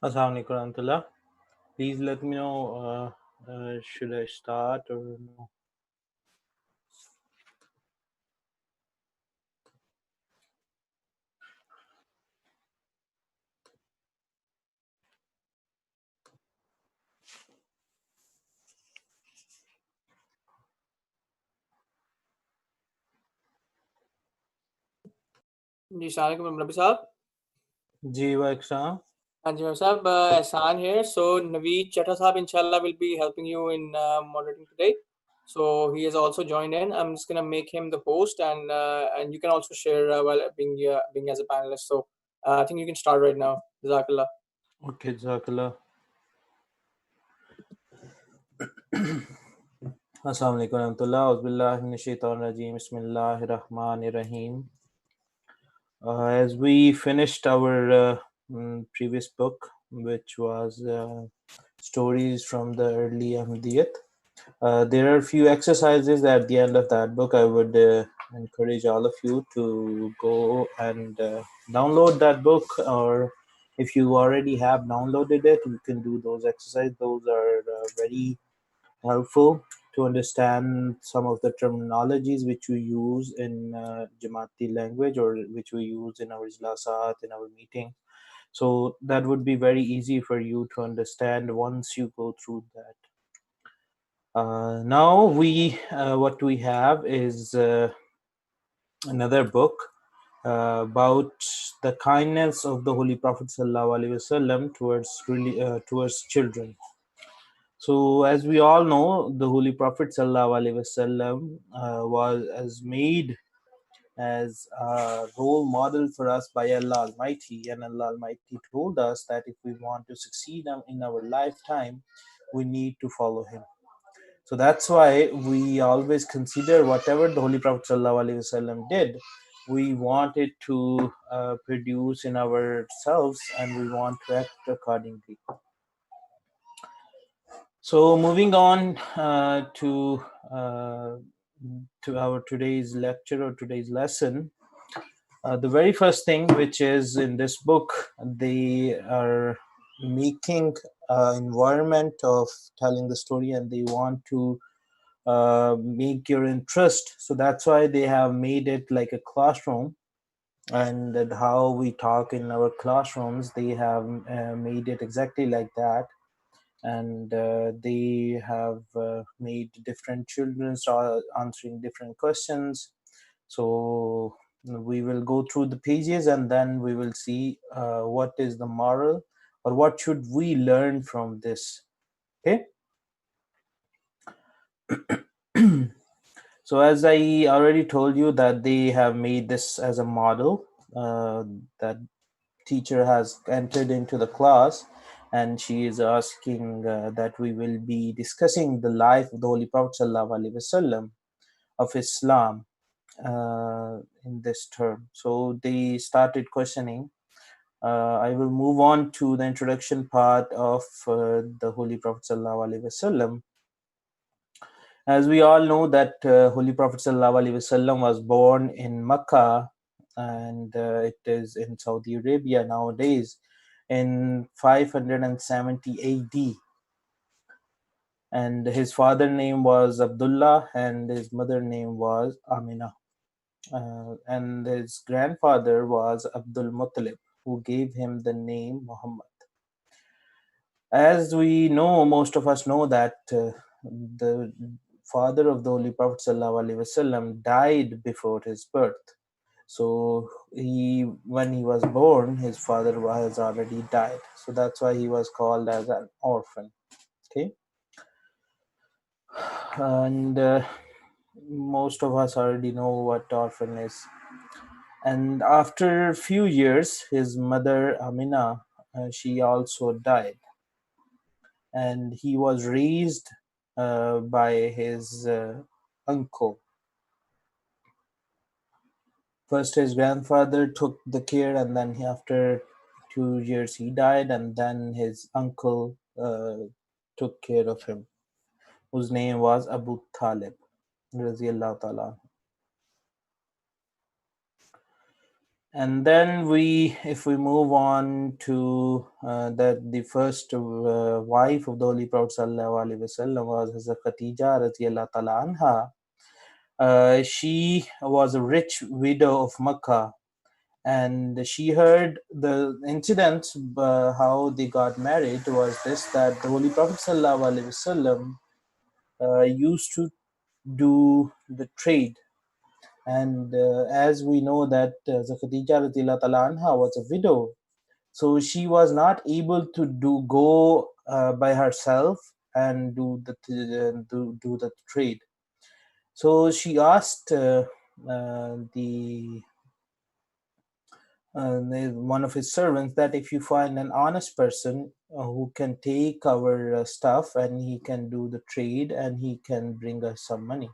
Assalamualaikum warahmatullah. Please let me know should I start or no. जी अस्सलाम नबी साहब। जी वालेकुम। हाँ जी साहब, Ehsan here. So Naveed Chetta साहब inshallah will be helping you in moderating today. So he has also joined in. I'm just gonna make him the host, and you can also share while being as a panelist. So I think you can start right now. Jazakallah. Okay, jazakallah. Assalamualaikum warahmatullah. Auzubillahi minash-shaytanir-rajim. Bismillahir-rahmanir-rahim. As we finished our previous book, which was stories from the early Ahmadiyyat, there are a few exercises at the end of that book. I would encourage all of you to go and download that book, or if you already have downloaded it, you can do those exercises. Those are very helpful to understand some of the terminologies which we use in Jamaati language, or which we use in our ijlasat, in our meeting. So that would be very easy for you to understand once you go through that. Now what we have is another book about the kindness of the Holy Prophet ﷺ towards children. So as we all know, the Holy Prophet ﷺ was made as a role model for us by Allah Almighty, and Allah Almighty told us that if we want to succeed in our lifetime, we need to follow him. So that's why we always consider whatever the Holy Prophet ﷺ did, we want it to produce in ourselves, and we want to act accordingly. So moving on to our today's lecture or today's lesson, the very first thing which is in this book, they are making an environment of telling the story, and they want to make your interest. So that's why they have made it like a classroom, and that how we talk in our classrooms, they have made it exactly like that. And they have made different children answering different questions. So we will go through the pages, and then we will see what is the moral, or what should we learn from this. Okay. So as I already told you, that they have made this as a model, that teacher has entered into the class, and she is asking that we will be discussing the life of the Holy Prophet ﷺ of Islam in this term. So they started questioning. I will move on to the introduction part of the Holy Prophet ﷺ. As we all know that Holy Prophet ﷺ was born in Mecca, and it is in Saudi Arabia nowadays, in 570 AD. And his father name was Abdullah, and his mother name was Amina. And his grandfather was Abdul Muttalib, who gave him the name Muhammad. As we know, most of us know that the father of the Holy Prophet ﷺ died before his birth. So when he was born, his father has already died. So that's why he was called as an orphan. Okay. And most of us already know what orphan is. And after a few years, his mother Amina, she also died. And he was raised by his uncle. First, his grandfather took the care, and then after 2 years, he died, and then his uncle took care of him, whose name was Abu Talib, radiyallahu ta'ala. And then if we move on to that the first wife of the Holy Prophet sallallahu alaihi wasallam was Hazrat Khatija radhiyallahu ta'ala anha. She was a rich widow of Makkah, and she heard the incidents. How they got married was this: that the Holy Prophet sallallahu alaihi wasallam used to do the trade. And as we know that Khadija radhiyallahu ta'ala anha was a widow, so she was not able to go by herself and do the trade. So she asked the one of his servants that if you find an honest person who can take our stuff and he can do the trade and he can bring us some money.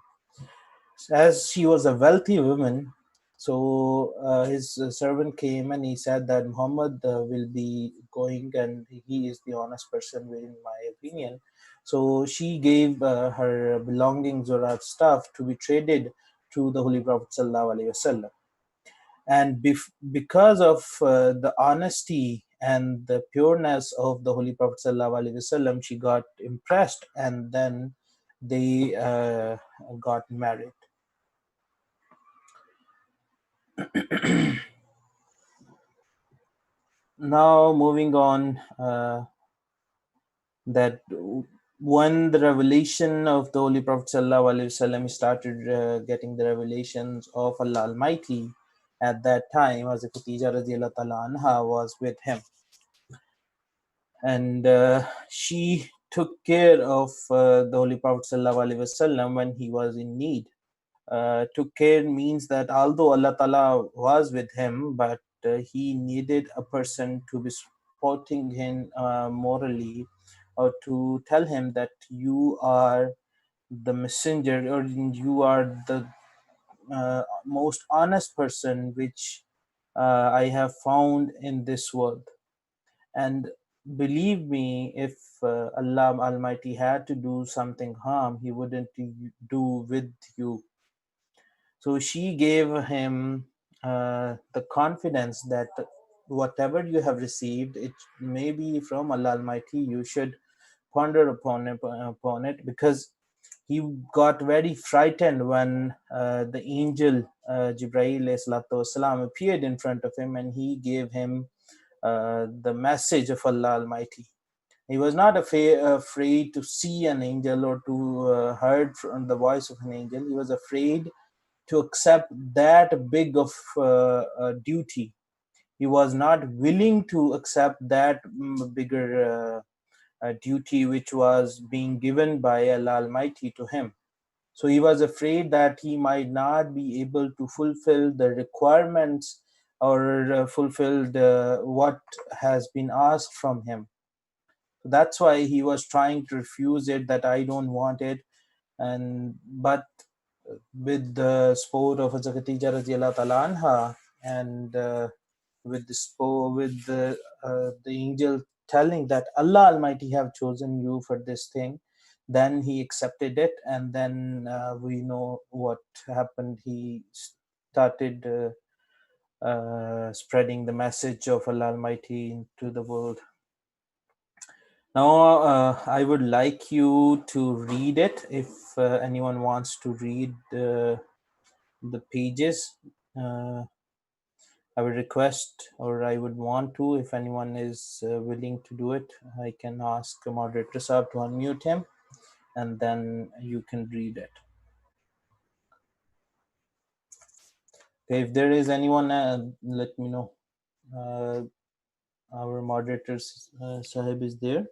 As she was a wealthy woman, so his servant came and he said that Muhammad will be going and he is the honest person in my opinion. So she gave her belongings or her stuff to be traded to the Holy Prophet sallallahu alaihi wasallam. And because of the honesty and the pureness of the Holy Prophet sallallahu alaihi wasallam, she got impressed, and then they got married. Now moving on, that when the revelation of the Holy Prophet sallallahu alaihi wasallam started getting the revelations of Allah Almighty, at that time as Khadija radhiyallahu ta'ala anha was with him, and she took care of the Holy Prophet sallallahu alaihi wasallam when he was in need. Took care means that although Allah Ta'ala was with him, but he needed a person to be supporting him morally, or to tell him that you are the messenger or you are the most honest person which I have found in this world. And believe me, if Allah Almighty had to do something harm, He wouldn't do with you. So she gave him the confidence that whatever you have received, it may be from Allah Almighty. You should ponder upon it, because he got very frightened when the angel Jibreel والسلام, appeared in front of him and he gave him the message of Allah Almighty. He was not afraid to see an angel or to heard from the voice of an angel. He was afraid to accept that big of duty. He was not willing to accept that bigger duty which was being given by Allah Almighty to him. So he was afraid that he might not be able to fulfill the requirements or fulfill what has been asked from him. So that's why he was trying to refuse it, that I don't want it. And but with the support of Khadija radhiyallahu ta'ala anha, and with the angel telling that Allah Almighty have chosen you for this thing, then he accepted it, and then we know what happened. He started spreading the message of Allah Almighty into the world. Now, I would like you to read it. If anyone wants to read the pages, I would request, or I would want to, if anyone is willing to do it, I can ask moderator Saab to unmute him, and then you can read it. Okay, if there is anyone, let me know. Our moderator Sahib is there.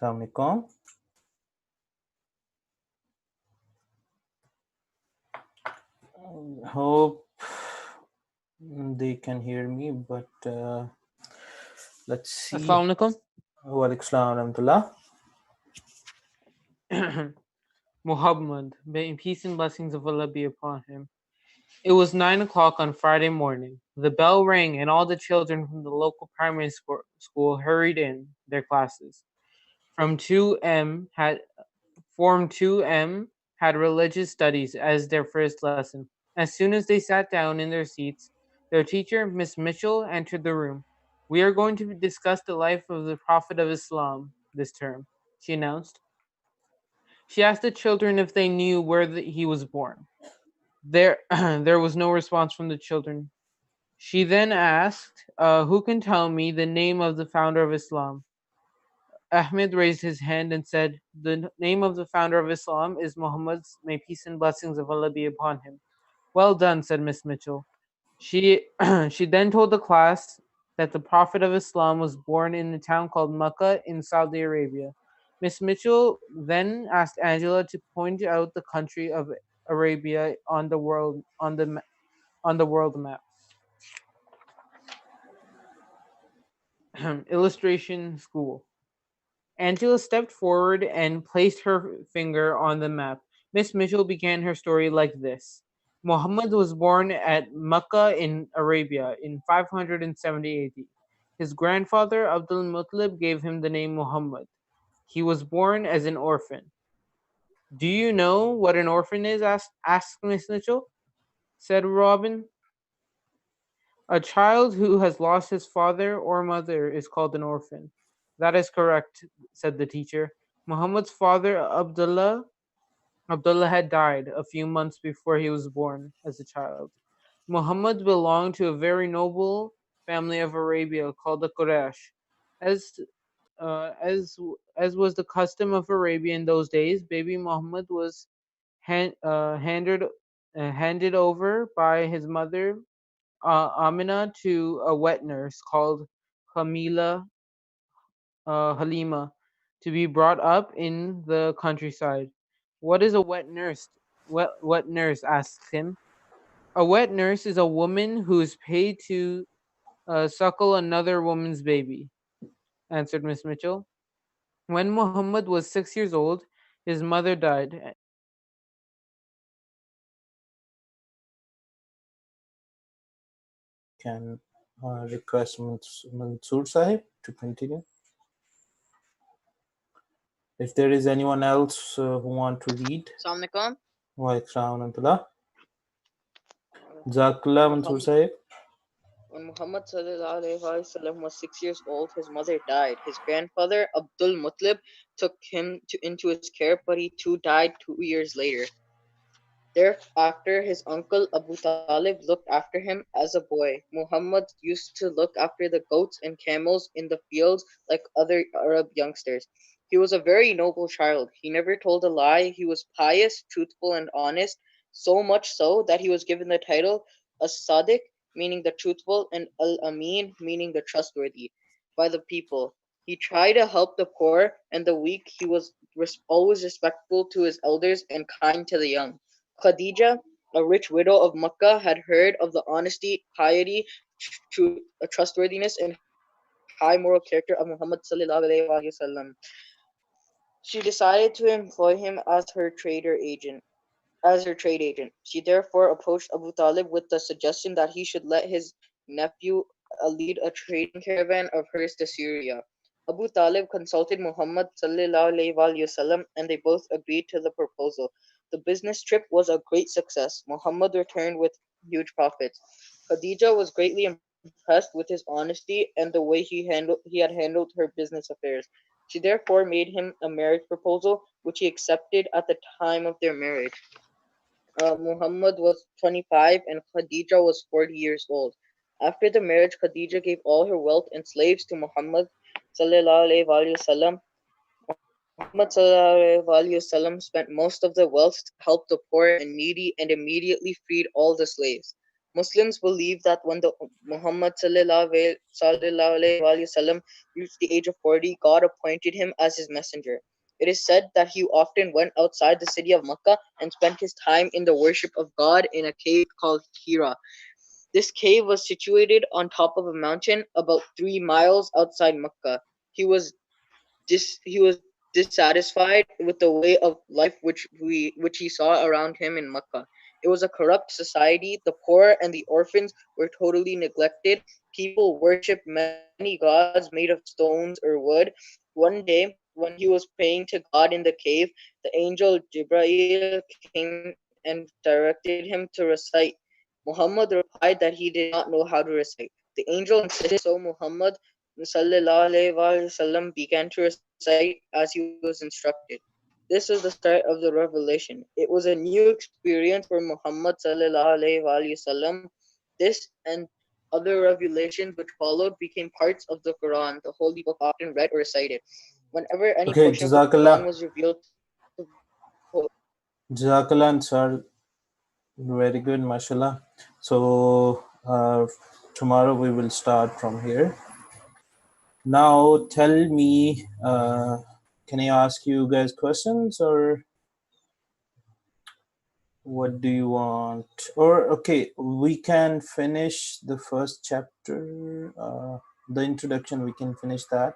Assalamu alaikum. Hope they can hear me, but let's see. Assalamu alaikum. Wa alaikum salam wa rahmatullah. Muhammad, may peace and blessings of Allah be upon him. It was 9 o'clock on Friday morning. The bell rang and all the children from the local primary school hurried in their classes. from 2M had Form 2M had religious studies as their first lesson. As soon as they sat down in their seats, their teacher, Miss Mitchell, entered the room. We are going to discuss the life of the Prophet of Islam this term, she announced. She asked the children if they knew where he was born. There, there was no response from the children. She then asked, who can tell me the name of the founder of Islam? Ahmed raised his hand and said, the name of the founder of Islam is Muhammad, may peace and blessings of Allah be upon him. Well done, said Miss Mitchell. She, she then told the class that the Prophet of Islam was born in a town called Makkah in Saudi Arabia. Miss Mitchell then asked Angela to point out the country of Arabia on the world map. Illustration School. Angela stepped forward and placed her finger on the map. Miss Mitchell began her story like this. Muhammad was born at Makkah in Arabia in 570 AD. His grandfather Abdul Muttalib gave him the name Muhammad. He was born as an orphan. Do you know what an orphan is? Asked Miss Mitchell. Said Robin. A child who has lost his father or mother is called an orphan. That is correct, said the teacher. Muhammad's father, Abdullah had died a few months before he was born as a child. Muhammad belonged to a very noble family of Arabia called the Quraysh. As uh, as as was the custom of Arabia in those days, baby Muhammad was handed over by his mother Amina to a wet nurse called Hamila Halima to be brought up in the countryside. What is a wet nurse? Wet nurse asked him. A wet nurse is a woman who is paid to suckle another woman's baby, answered Miss Mitchell. When Muhammad was 6 years old, his mother died. Can request Mansoor Sahib to continue. If there is anyone else who want to read. Assalamu alaikum. Wa alaikum Jazakallah, Mansoor Sahib. When Muhammad ﷺ was 6 years old, his mother died. His grandfather, Abdul Muttalib, took him into his care, but he too died 2 years later. Thereafter, his uncle Abu Talib looked after him as a boy. Muhammad used to look after the goats and camels in the fields like other Arab youngsters. He was a very noble child. He never told a lie. He was pious, truthful, and honest, so much so that he was given the title As-Sadiq, meaning the truthful, and Al-Amin, meaning the trustworthy, by the people. He tried to help the poor and the weak. He was always respectful to his elders and kind to the young. Khadija, a rich widow of Makkah, had heard of the honesty, piety, trustworthiness, and high moral character of Muhammad ﷺ. She decided to employ him as her trade agent. She therefore approached Abu Talib with the suggestion that he should let his nephew lead a trading caravan of hers to Syria. Abu Talib consulted Muhammad ﷺ, and they both agreed to the proposal. The business trip was a great success. Muhammad returned with huge profits. Khadija was greatly impressed with his honesty and the way he had handled her business affairs. She therefore made him a marriage proposal, which he accepted at the time of their marriage. Muhammad was 25 and Khadija was 40 years old. After the marriage, Khadija gave all her wealth and slaves to Muhammad sallallahu alaihi wasallam. Muhammad sallallahu alaihi wasallam spent most of the wealth to help the poor and needy and immediately freed all the slaves. Muslims believe that when the Muhammad sallallahu alaihi wasallam reached the age of 40, God appointed him as his messenger. It is said that he often went outside the city of Makkah and spent his time in the worship of God in a cave called Hira. This cave was situated on top of a mountain about 3 miles outside Makkah. He was he was dissatisfied with the way of life which he saw around him in Makkah. It was a corrupt society. The poor and the orphans were totally neglected. People worshipped many gods made of stones or wood. One day, when he was praying to God in the cave, the angel Jibreel came and directed him to recite. Muhammad replied that he did not know how to recite. The angel insisted, so Muhammad ﷺ began to recite as he was instructed. This is the start of the revelation. It was a new experience for Muhammad ﷺ. This and other revelations which followed became parts of the Quran, the holy book often read or recited. Whenever any Okay, portion of the Quran Jazakallah. was revealed to Jazakallah, sir. Very good, mashallah. So, tomorrow we will start from here. Now, tell me, can I ask you guys questions or what do you want? Or, okay, we can finish the first chapter, the introduction, we can finish that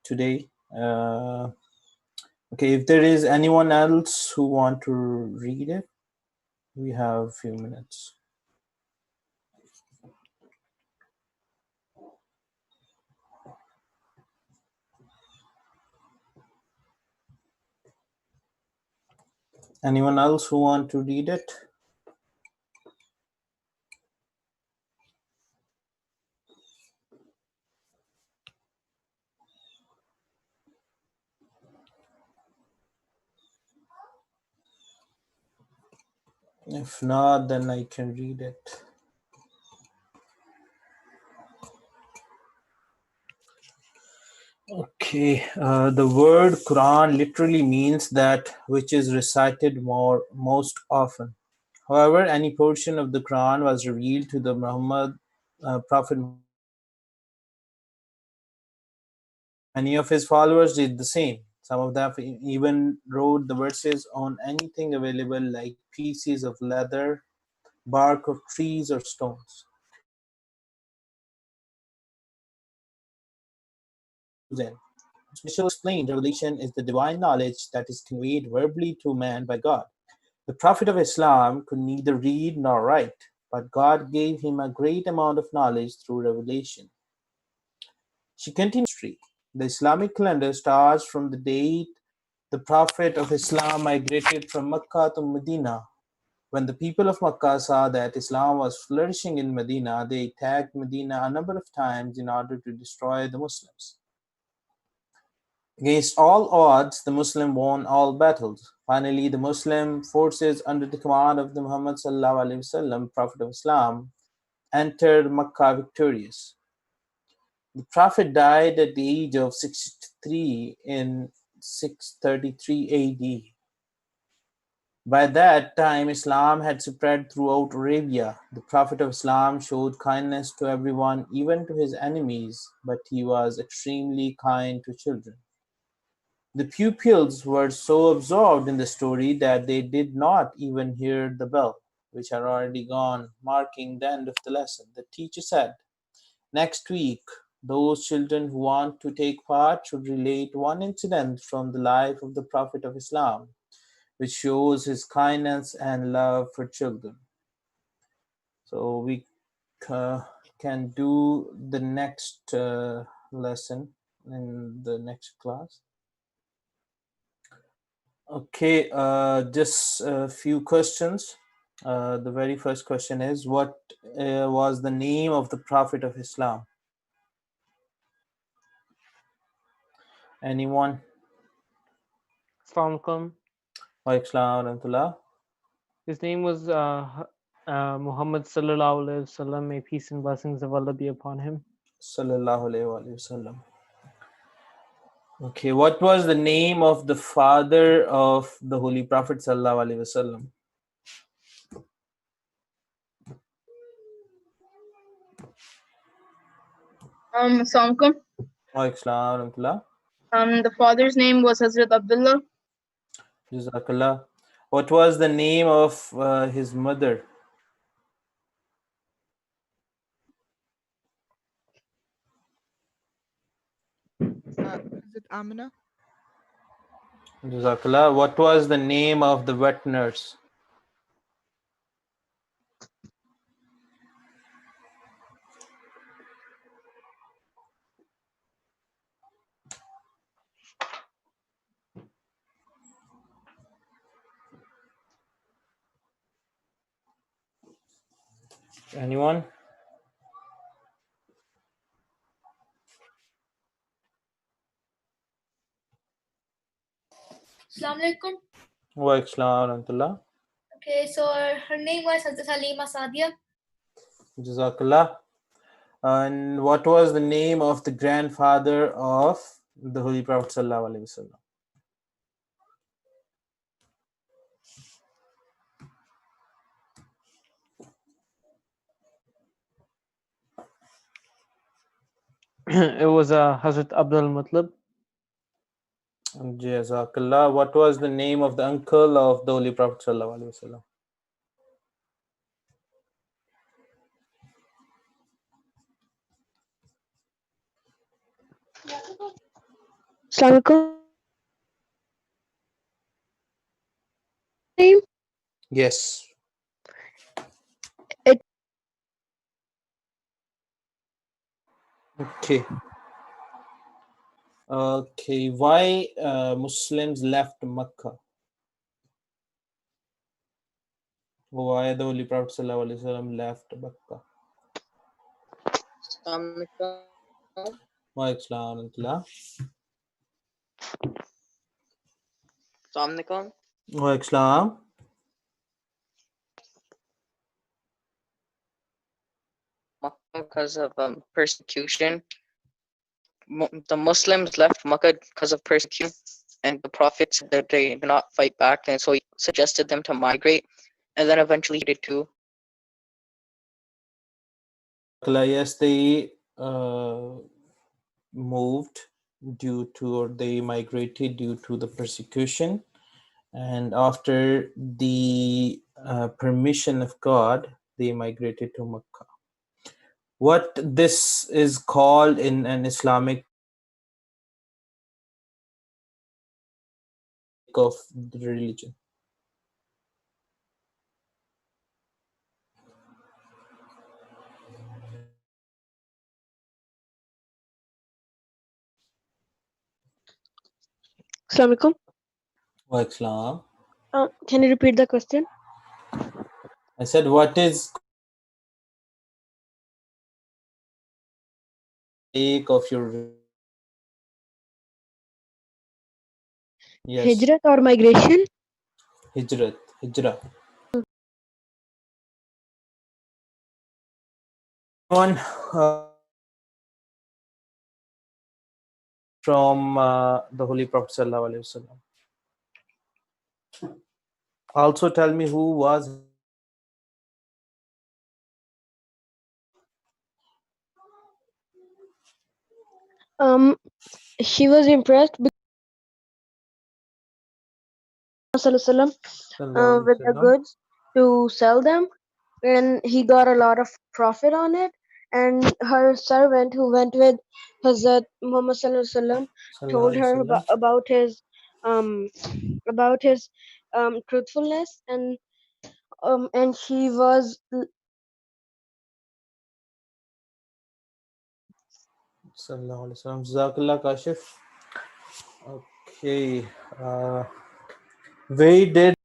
today. Okay, if there is anyone else who want to read it, we have a few minutes. Anyone else who want to read it? If not, then I can read it. Okay, the word Quran literally means that which is recited most often. However, any portion of the Quran was revealed to the Prophet Muhammad ﷺ. Many of his followers did the same. Some of them even wrote the verses on anything available, like pieces of leather, bark of trees, or stones. Then, Mitchell explained, revelation is the divine knowledge that is conveyed verbally to man by God. The Prophet of Islam could neither read nor write, but God gave him a great amount of knowledge through revelation. She continued history. The Islamic calendar starts from the date the Prophet of Islam migrated from Mecca to Medina. When the people of Mecca saw that Islam was flourishing in Medina, they attacked Medina a number of times in order to destroy the Muslims. Against all odds, the Muslim won all battles. Finally, the Muslim forces under the command of the Muhammad ﷺ, Prophet of Islam, entered Mecca victorious. The Prophet died at the age of 63 in 633 AD. By that time, Islam had spread throughout Arabia. The Prophet of Islam showed kindness to everyone, even to his enemies, but he was extremely kind to children. The pupils were so absorbed in the story that they did not even hear the bell, which had already gone, marking the end of the lesson. The teacher said, "Next week, those children who want to take part should relate one incident from the life of the Prophet of Islam, which shows his kindness and love for children." So we can do the next lesson in the next class. Okay, just a few questions. The very first question is, what was the name of the Prophet of Islam? Anyone? Assalamualaikum. Wa alaikum salam wa rahmatullah. His name was Muhammad Sallallahu Alaihi Wasallam. May peace and blessings of Allah be upon him. Sallallahu alayhi wa sallam. Okay, what was the name of the father of the Holy Prophet Sallallahu Alaihi Wasallam? Assalamualaikum. Wa alaikum salam wa rahmatullah. The father's name was Hazrat Abdullah. Jazakallah. What was the name of his mother? Is it Amina? Jazakallah. What was the name of the wet nurse? Anyone? Assalamu alaikum. Wa Islam Rahmatullah. Okay, so her name was Hazrat Halima Sadia. Jazakallah. And what was the name of the grandfather of the Holy Prophet Sallallahu Alaihi Wasallam? It was Hazrat Abdul Muttalib. Jazakallah. What was the name of the uncle of the Holy Prophet Sallallahu Alaihi Wasallam? Assalamualaikum. Name? Yes. It Okay. Okay. Why Muslims left Mecca? Why the Holy Prophet Sallallahu Alaihi Wasallam left Mecca? Wa Islam Rahmatullah. Wa Islam. Because of persecution. The Muslims left Makkah because of persecution, and the Prophet said that they did not fight back, and so he suggested them to migrate, and then eventually he did too. Yes, they moved due to, or they migrated due to the persecution, and after the permission of God, they migrated to Mecca. What this is called in an Islamic of the religion? Assalamualaikum. Wa Islam. Can you repeat the question? I said, what is take of your yes Hijrat or migration? hijrah. One from the Holy Prophet Sallallahu Alaihi Wasallam. Also tell me who was She was impressed with Sallallahu with the goods to sell them, and he got a lot of profit on it. And her servant, who went with Hazrat Muhammad Sallallahu told her about his truthfulness, and she was Sallallahu Alaihi Wasallam. Jazakallah Kashif. Okay. Where did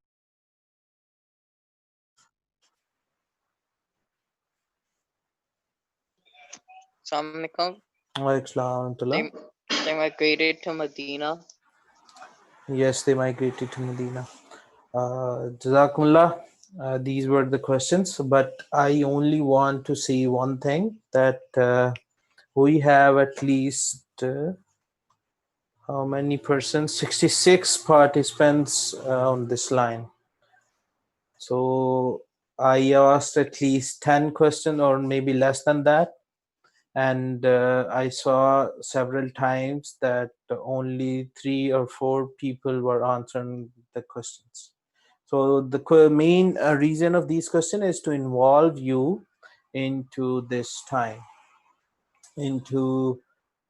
Wa Islam They migrated to Medina. Yes, they migrated to Medina. Jazakumullah. These were the questions, but I only want to say one thing, that we have at least how many persons? 66 participants on this line. So I asked at least 10 questions or maybe less than that. And I saw several times that only 3 or 4 people were answering the questions. So the main reason of these questions is to involve you into this time, into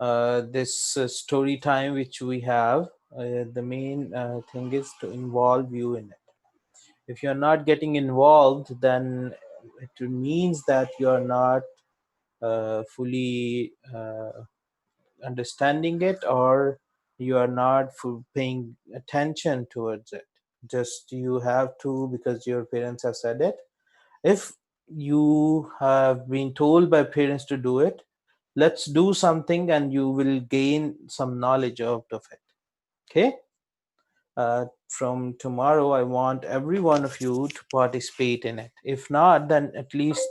this story time which we have. The main thing is to involve you in it. If you're not getting involved, then it means that you're not fully understanding it, or you are not paying attention towards it. Just you have to, because your parents have said it. If you have been told by parents to do it. Let's do something and you will gain some knowledge out of it. Okay? From tomorrow, I want every one of you to participate in it. If not, then at least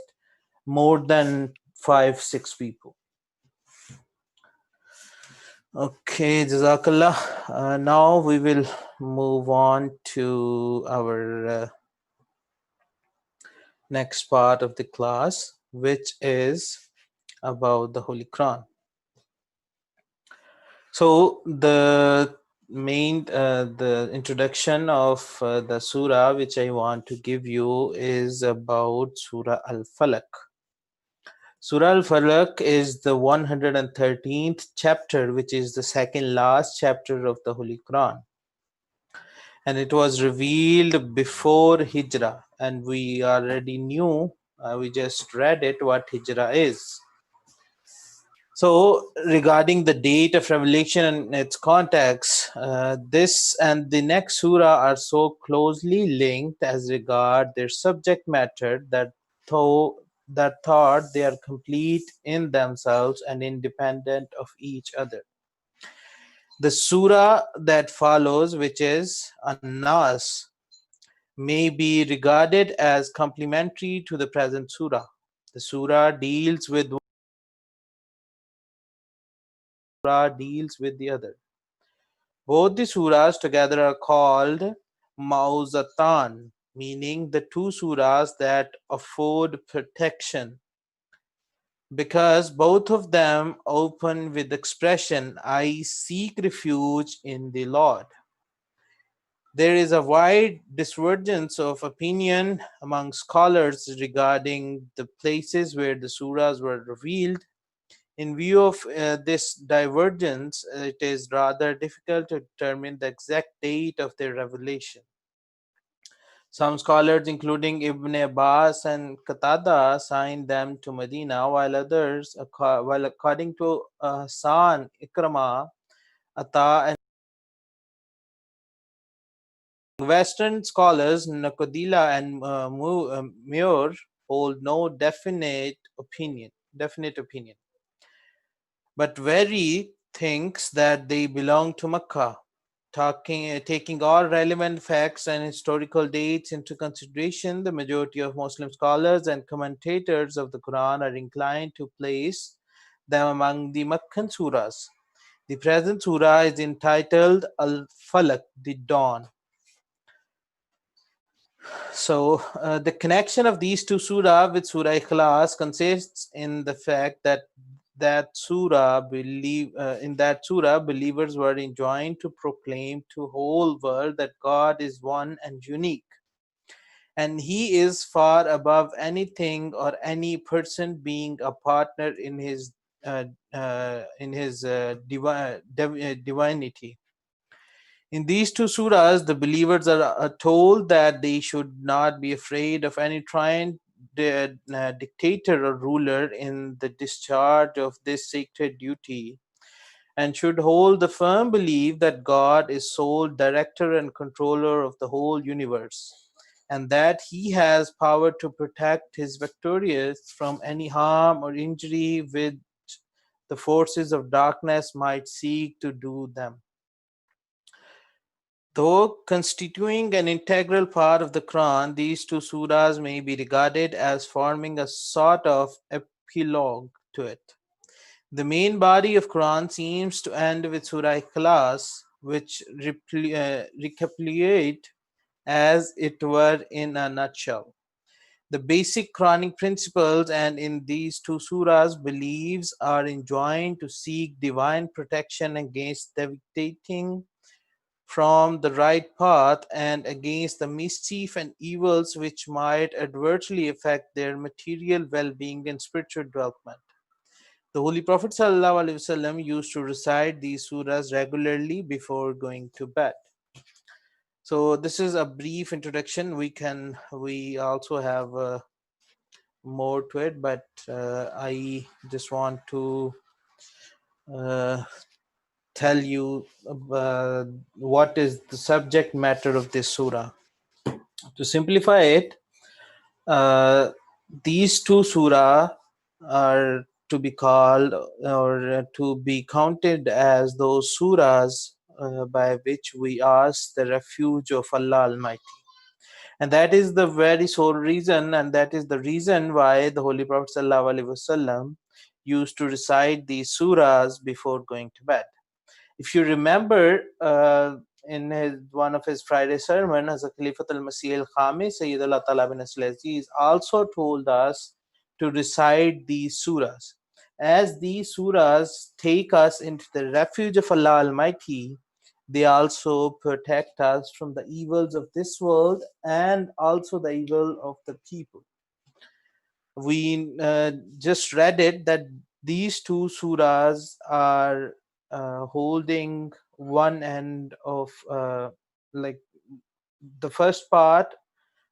more than 5-6 people. Okay, Jazakallah. Now we will move on to our next part of the class, which is about the Holy Quran. So the introduction of the surah which I want to give you is about Surah Al-Falaq. Surah Al-Falaq is the 113th chapter, which is the second last chapter of the Holy Quran. And it was revealed before Hijrah. And we already knew, we just read it, what Hijrah is. So regarding the date of revelation and its context, this and the next surah are so closely linked as regard their subject matter that thought they are complete in themselves and independent of each other. The surah that follows, which is An-Nas, may be regarded as complementary to the present surah. The surah deals with the other. Both the surahs together are called Mauzatan, meaning the two surahs that afford protection, because both of them open with the expression, I seek refuge in the Lord. There is a wide divergence of opinion among scholars regarding the places where the surahs were revealed. In view of this divergence, it is rather difficult to determine the exact date of their revelation. Some scholars, including Ibn Abbas and Qatada, assign them to Medina, while according to Hassan, Ikramah, Atta, and Western scholars, Nakodila and Muir, hold no definite opinion. But Veri thinks that they belong to Makkah. Taking all relevant facts and historical dates into consideration, the majority of Muslim scholars and commentators of the Quran are inclined to place them among the Makkan surahs. The present surah is entitled Al-Falaq, the Dawn. So the connection of these two surah with Surah Ikhlas consists in the fact that in that surah believers were enjoined to proclaim to whole world that God is one and unique, and He is far above anything or any person being a partner in His divinity. In these two surahs, the believers are told that they should not be afraid of any tyrant, dictator or ruler in the discharge of this sacred duty, and should hold the firm belief that God is sole director and controller of the whole universe, and that He has power to protect His victorious from any harm or injury which the forces of darkness might seek to do them. Though constituting an integral part of the Quran, these two surahs may be regarded as forming a sort of epilogue to it. The main body of Quran seems to end with Surah Ikhlas, which recapitulate as it were in a nutshell the basic Quranic principles, and in these two surahs, believers are enjoined to seek divine protection against deviating from the right path and against the mischief and evils which might adversely affect their material well-being and spiritual development. The Holy Prophet ﷺ used to recite these surahs regularly before going to bed. So this is a brief introduction. We also have more to it, but I just want to tell you what is the subject matter of this surah. To simplify it, these two surah are to be called or to be counted as those surahs by which we ask the refuge of Allah Almighty. And that is the very sole reason, and that is the reason why the Holy Prophet ﷺ used to recite these surahs before going to bed. If you remember, in one of his Friday sermon, as a Khalifat al-Masih al-Khamis, Sayyidullah Ta'ala bin Aziz also told us to recite these surahs. As these surahs take us into the refuge of Allah Almighty, they also protect us from the evils of this world and also the evil of the people. We just read it that these two surahs are holding one end of like the first part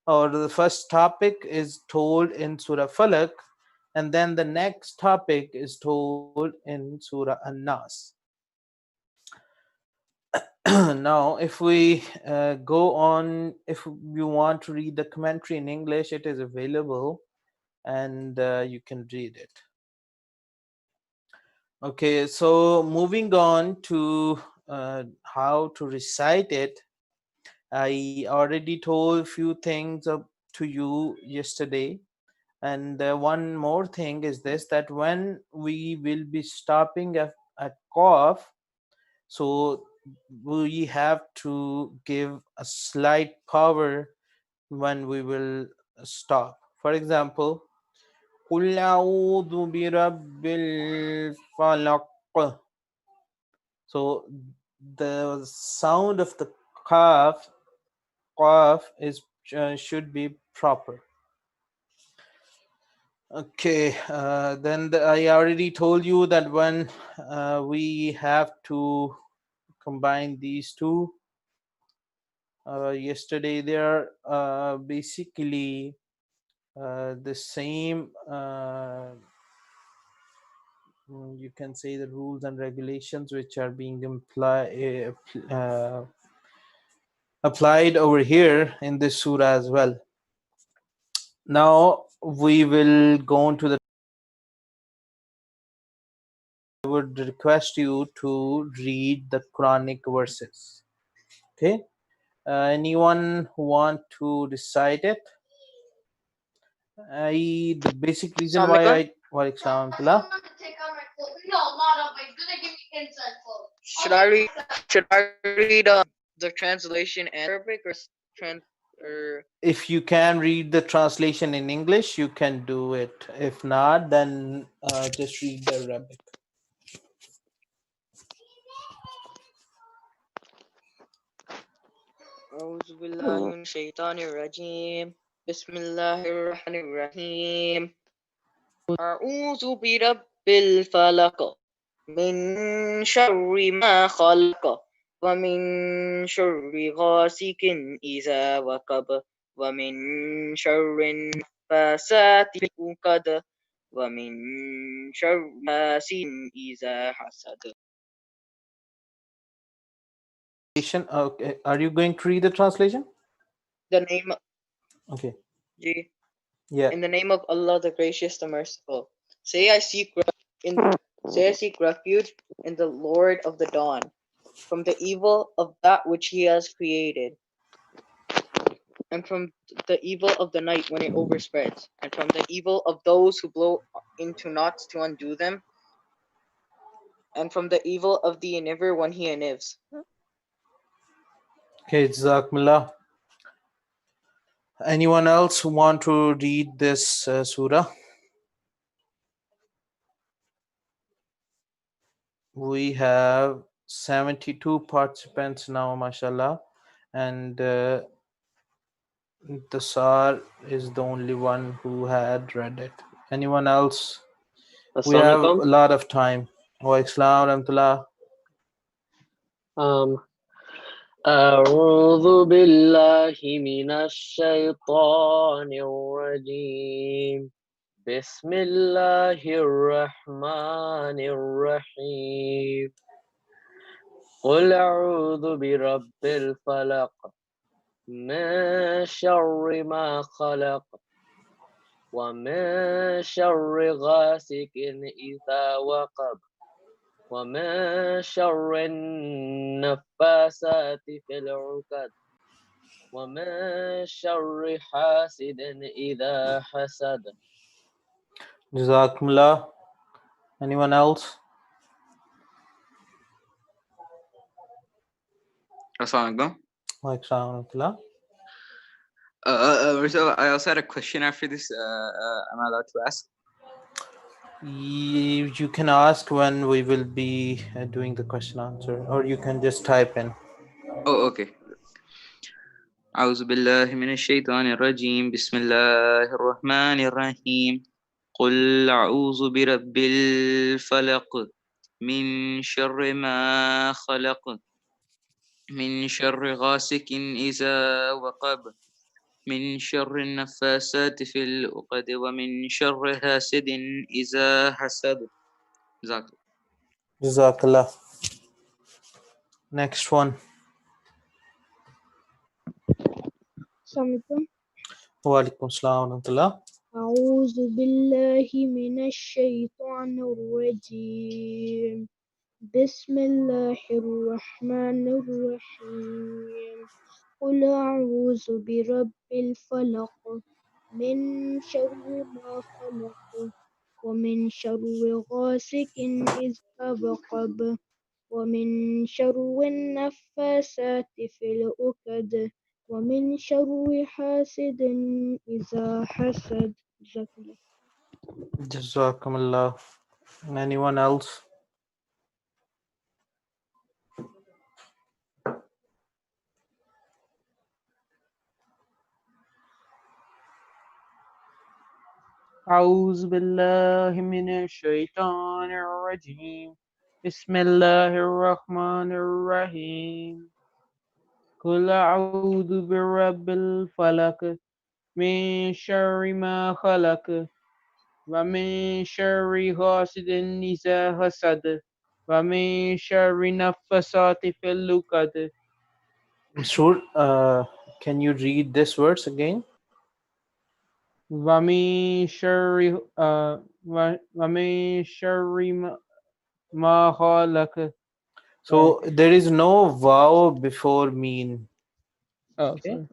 or the first topic is told in Surah Falak, and then the next topic is told in Surah An-Nas. Now, if we go on, if you want to read the commentary in English, it is available and you can read it. Okay, so moving on to how to recite it, I already told a few things to you yesterday. And one more thing is this, that when we will be stopping at cough, so we have to give a slight power when we will stop. For example, قُلْ أَعُوذُ بِرَبِّ الْفَلَقِ. So the sound of the cough is should be proper. Okay, then I already told you that when we have to combine these two, yesterday they are basically the same, you can say, the rules and regulations which are being applied over here in this surah as well. Now we will go on to the, I would request you to read the Quranic verses. Okay, anyone who want to recite it? The basic reason why I should I read the translation in Arabic or if you can read the translation in English, you can do it. If not, then just read the Arabic. أعوذ بالله من الشيطان الرجيم بسم الله الرحمن الرحيم أعوذ برب الفلق من شر ما خلق ومن شر غاسق إذا وقب ومن شر النفاثات في العقد ومن شر حاسد إذا حسد. Okay, are you going to read the translation? The name. Okay. Yeah. In the name of Allah, the Gracious, the Merciful. Say I seek refuge in the Lord of the Dawn, from the evil of that which He has created, and from the evil of the night when it overspreads, and from the evil of those who blow into knots to undo them, and from the evil of the inniver when he innives. Okay, Jazakumullah. Anyone else who want to read this surah? We have 72 participants now, mashallah, and Tasar is the only one who had read it. Anyone else? We have a lot of time. Wa Islam rahmatullah. أعوذ بالله من الشيطان الرجيم بسم الله الرحمن الرحيم قل أعوذ برب الفلق من شر ما خلق ومن شر غاسق إذا وقب ومن شر النفاسات في العقد ومن شر حاسد إذا حسد. Jazakumullah. Anyone else? Assalamualaikum. Waalaikumsalam. So I also had a question after this. Am I allowed to ask? You can ask when we will be doing the question answer, or you can just type in. Oh, okay. أعوذ بالله من الشيطان الرجيم بسم الله الرحمن الرحيم قل أعوذ برب الفلق من شر ما خلق من شر غاسق إذا وقب من شر النفاسات في العقد ومن شر حاسد إذا حسد. Jazakallah. Next one. Assalamualaikum. Waalaikumsalam warahmatullah. أعوذ بالله من الشيطان الرجيم بسم الله الرحمن الرحيم قل أعوذ برب الفلق من شر ما خلق ومن شر غاسق إذا وقب ومن شر النفاسات في العقد ومن شر حاسد إذا حسد. Jazakumullah. Anyone else? أعوذ بالله من الشيطان الرجيم بسم الله الرحمن الرحيم قل أعوذ برب الفلق من شر ما خلق ومن شر حاسد إذا حسد ومن شر النفاثات في العقد. Masroor, can you read this verse again? ومن شر ما خلق. So there is no wow before mean. Oh, Okay. sorry.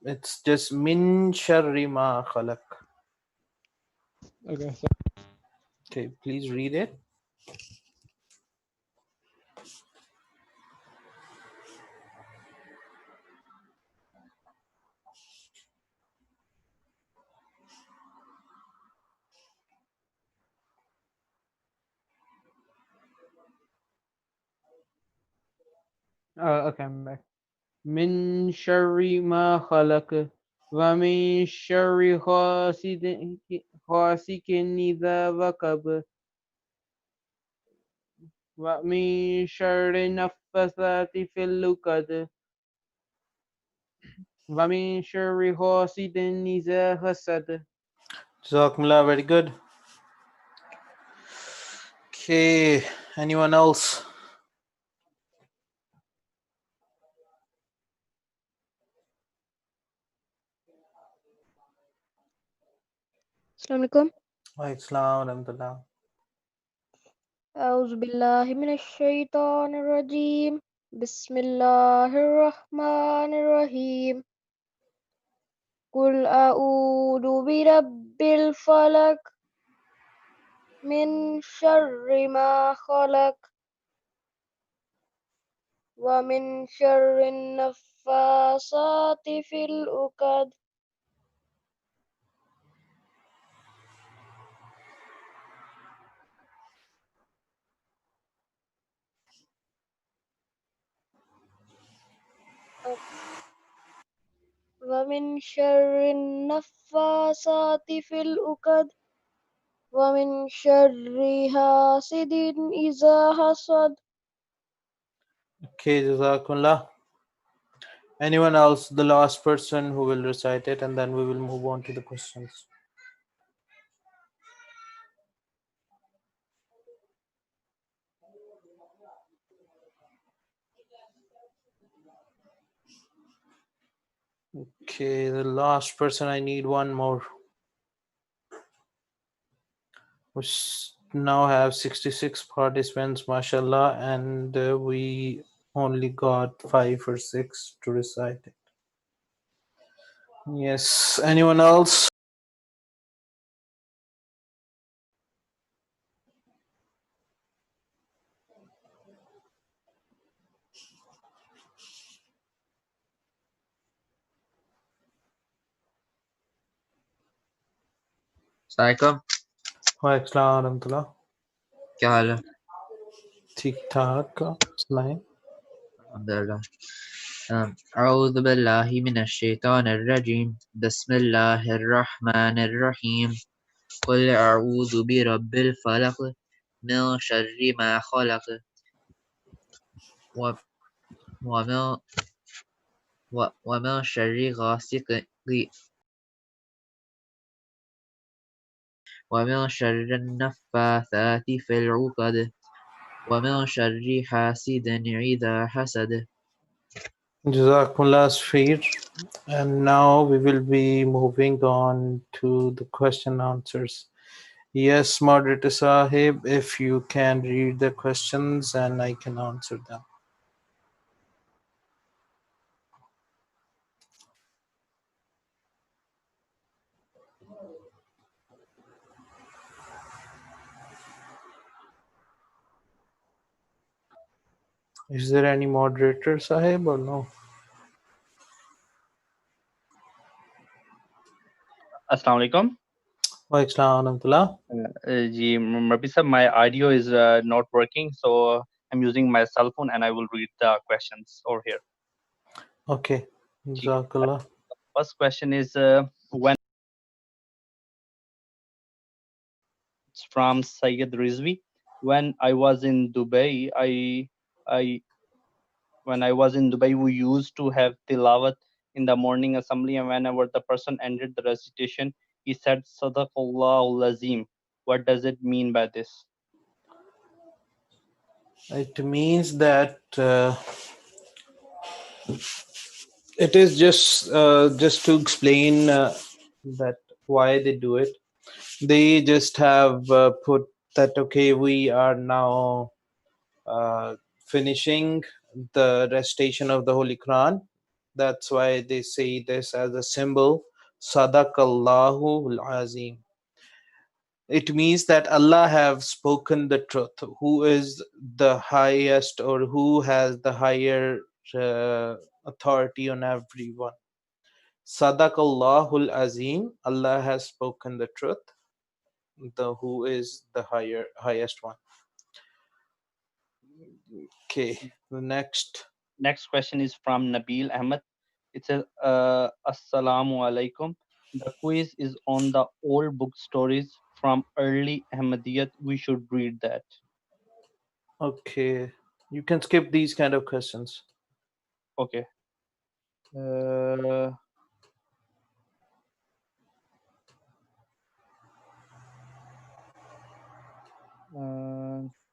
It's just min sharri ma khalaq. Okay. Okay, please read it. Okay, I'm back. من شر ما خلق ومن شر حاسد إذا وقب ومن شر النفاثات في العقد ومن شر حاسد إذا حسد. Jazakumullah, very good. Okay, anyone else? Assalamualaikum. Waalaikumsalam warahmatullah. أعوذ بالله من الشيطان الرجيم بسم الله الرحمن الرحيم قل أعوذ برب الفلق من شر ما خلق ومن شر النفاثات في العقد ومن شر النفاثات في العقد ومن شر حاسد إذا حسد. Okay, Jazakumullah. Anyone else? The last person who will recite it, and then we will move on to the questions. Okay, the last person, I need one more. We now have 66 participants, mashallah, and we only got 5 or 6 to recite it. Yes, anyone else? Assalamualaikum. वालेकुम रहमतुल्लाह। क्या हाल है? ठीक ठाक, सुनाएं। अल्हम्दुलिल्लाह। أعوذ بالله من الشيطان الرجيم. بسم الله الرحمن الرحيم. قل أعوذ برب الفلق من شر ما خلق ومن ومن شر غاسق ومن شر النفاثات في العقد ومن شر حاسد إذا حسد. Jazakumullah khair. And now we will be moving on to the question answers. Yes, Moderator Sahib, if you can read the questions and I can answer them. Is there any moderator Sahib or no? Assalamu alaikum. Rabbi sir, my audio is not working, so I'm using my cell phone and I will read the questions over here. Okay. Jazakallah. First question is when it's from Sayyid Rizvi. When I was in Dubai, when I was in Dubai, we used to have tilawat in the morning assembly, and whenever the person ended the recitation, he said Sadaqallahu Lazim. What does it mean by this? It means that it is just to explain that why they do it. They just have put that, okay, we are now finishing the recitation of the Holy Quran. That's why they say this as a symbol, Sadaqallahu al-Azim. It means that Allah have spoken the truth, who is the highest or who has the higher authority on everyone. Sadaqallahul Azim, Allah has spoken the truth, the who is the highest one. Okay, the next question is from Nabil Ahmed. It says, Assalamu alaikum. The quiz is on the old book stories from early Ahmadiyyat. We should read that. Okay, you can skip these kind of questions. Okay.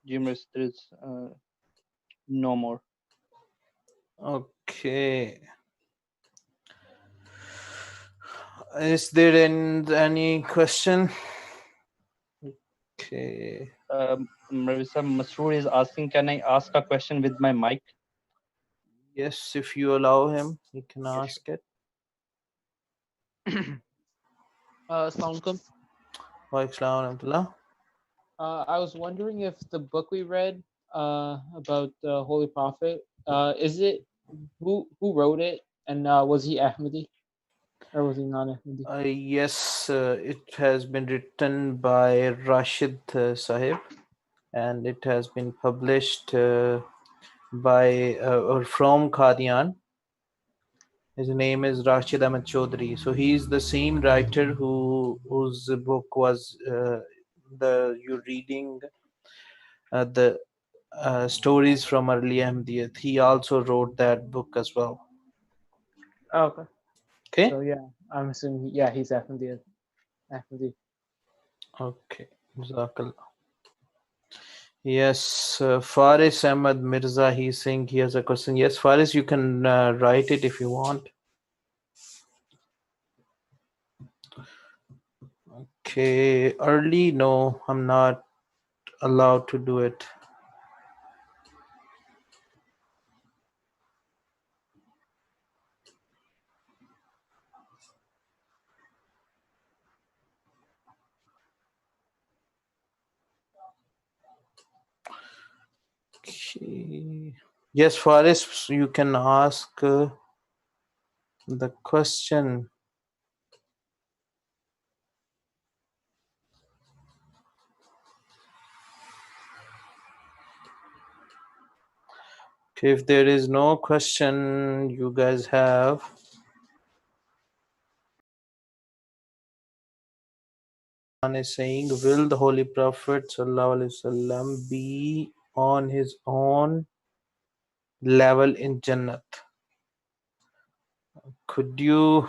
Jimris, there is no more. Okay. Is there any question? Okay. Marisa Masroor is asking, can I ask a question with my mic? Yes, if you allow him, he can ask it. Assalamualaikum. Waalaikumsalam. I was wondering if the book we read about the Holy Prophet, is it who wrote it, and was he Ahmadi or was he not Ahmadi? Yes, it has been written by Rashid Sahib, and it has been published by or from Qadian. His name is Rashid Ahmed Chaudhry. So he is the same writer whose book was you're reading the stories from early Ahmadiyyat. He also wrote that book as well. Oh, okay. Okay. So yeah, I'm assuming he's Ahmadi. Okay. Jazakallah. Yes, Faris Ahmad Mirza, he's saying he has a question. Yes, Faris, you can write it if you want. Okay, early, no, I'm not allowed to do it. Okay. Yes, Faris, you can ask the question. Okay, if there is no question you guys have, one is saying, will the Holy Prophet ﷺ be on his own level in Jannat? Could you?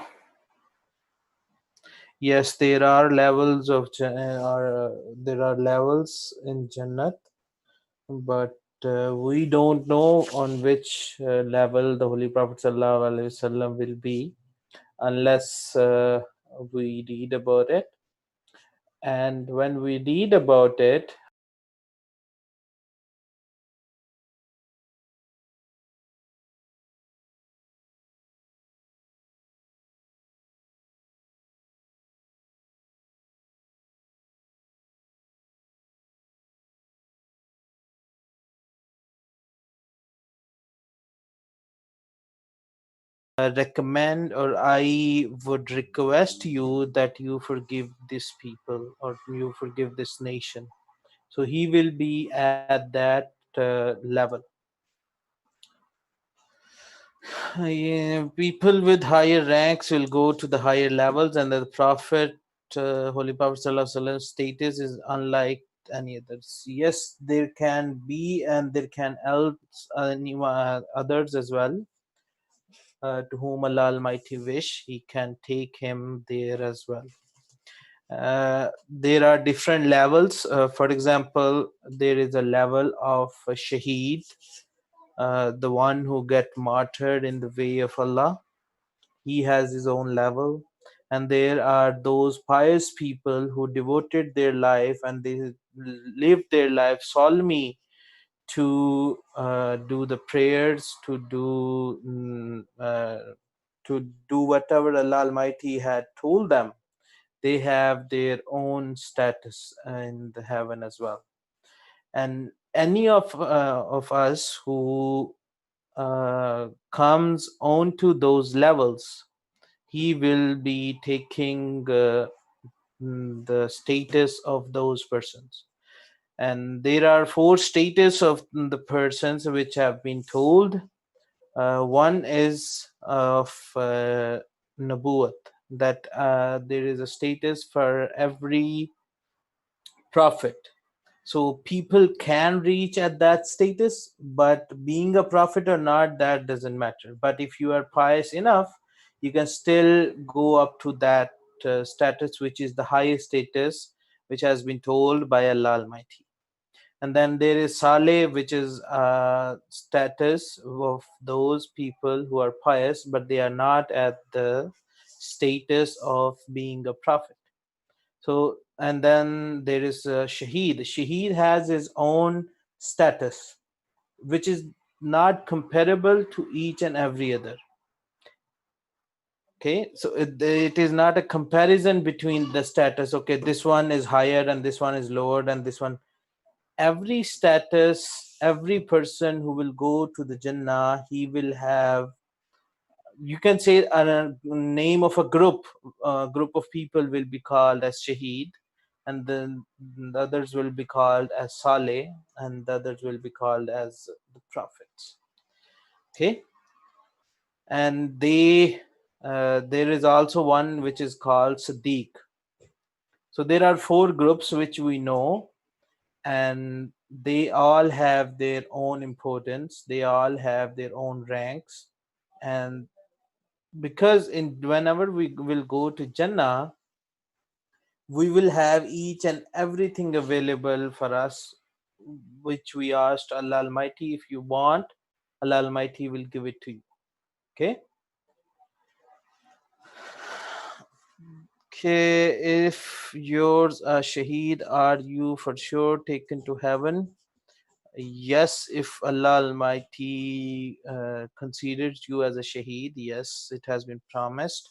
Yes, there are levels of there are levels in Jannat, but we don't know on which level the Holy Prophet ﷺ will be unless we read about it. And when we read about it, recommend, or I would request you that you forgive these people or you forgive this nation. So he will be at that level. Yeah, people with higher ranks will go to the higher levels, and the Prophet, Holy Prophet ﷺ status is unlike any others. Yes, there can be, and there can else others as well, to whom Allah Almighty wish, He can take him there as well. There are different levels. For example, there is a level of Shaheed, the one who get martyred in the way of Allah. He has his own level. And there are those pious people who devoted their life and they lived their life solely to do the prayers, to do whatever Allah Almighty had told them. They have their own status in the heaven as well. And any of us who comes onto those levels, he will be taking the status of those persons. And there are 4 status of the persons which have been told. One is of Nabuwat, that there is a status for every prophet. So people can reach at that status, but being a prophet or not, that doesn't matter. But if you are pious enough, you can still go up to that status, which is the highest status, which has been told by Allah Almighty. And then there is Saleh, which is status of those people who are pious, but they are not at the status of being a prophet. So, and then there is Shaheed. Shaheed has his own status, which is not comparable to each and every other. Okay, so it is not a comparison between the status. Okay, this one is higher and this one is lower and this one. Every status, every person who will go to the Jannah, he will have, you can say, a name of a group of people will be called as Shaheed, and then the others will be called as Saleh, and the others will be called as the prophets. Okay, and there is also one which is called Siddiq. So there are 4 groups which we know, and they all have their own importance, they all have their own ranks. And because whenever we will go to Jannah, we will have each and everything available for us which we asked Allah Almighty. If you want, Allah Almighty will give it to you. Okay. Okay, if yours are shaheed, are you for sure taken to heaven? Yes, if Allah Almighty considers you as a shaheed, yes, it has been promised.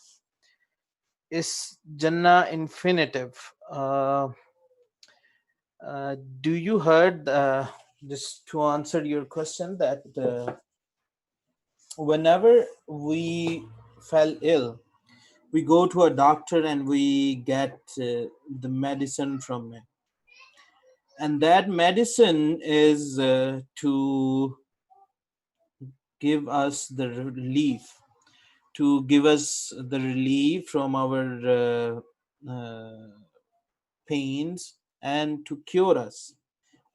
Is Jannah infinitive? Do you heard, just to answer your question, that whenever we fell ill, we go to a doctor and we get the medicine from it, and that medicine is to give us the relief, to give us the relief from our pains and to cure us.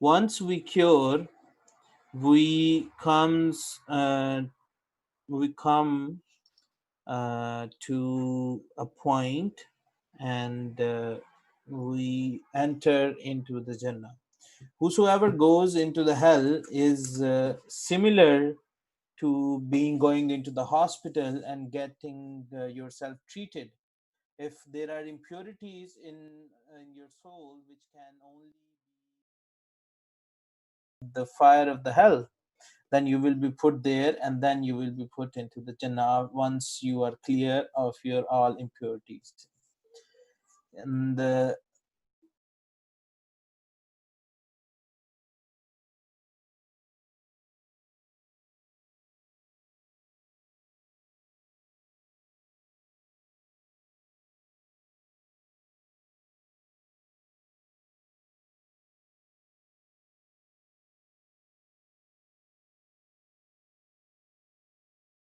Once we cure, we comes we come to a point, and we enter into the Jannah. Whosoever goes into the hell is similar to going into the hospital and getting yourself treated. If there are impurities in your soul which can only the fire of the hell, then you will be put there, and then you will be put into the Jannah once you are clear of your all impurities. And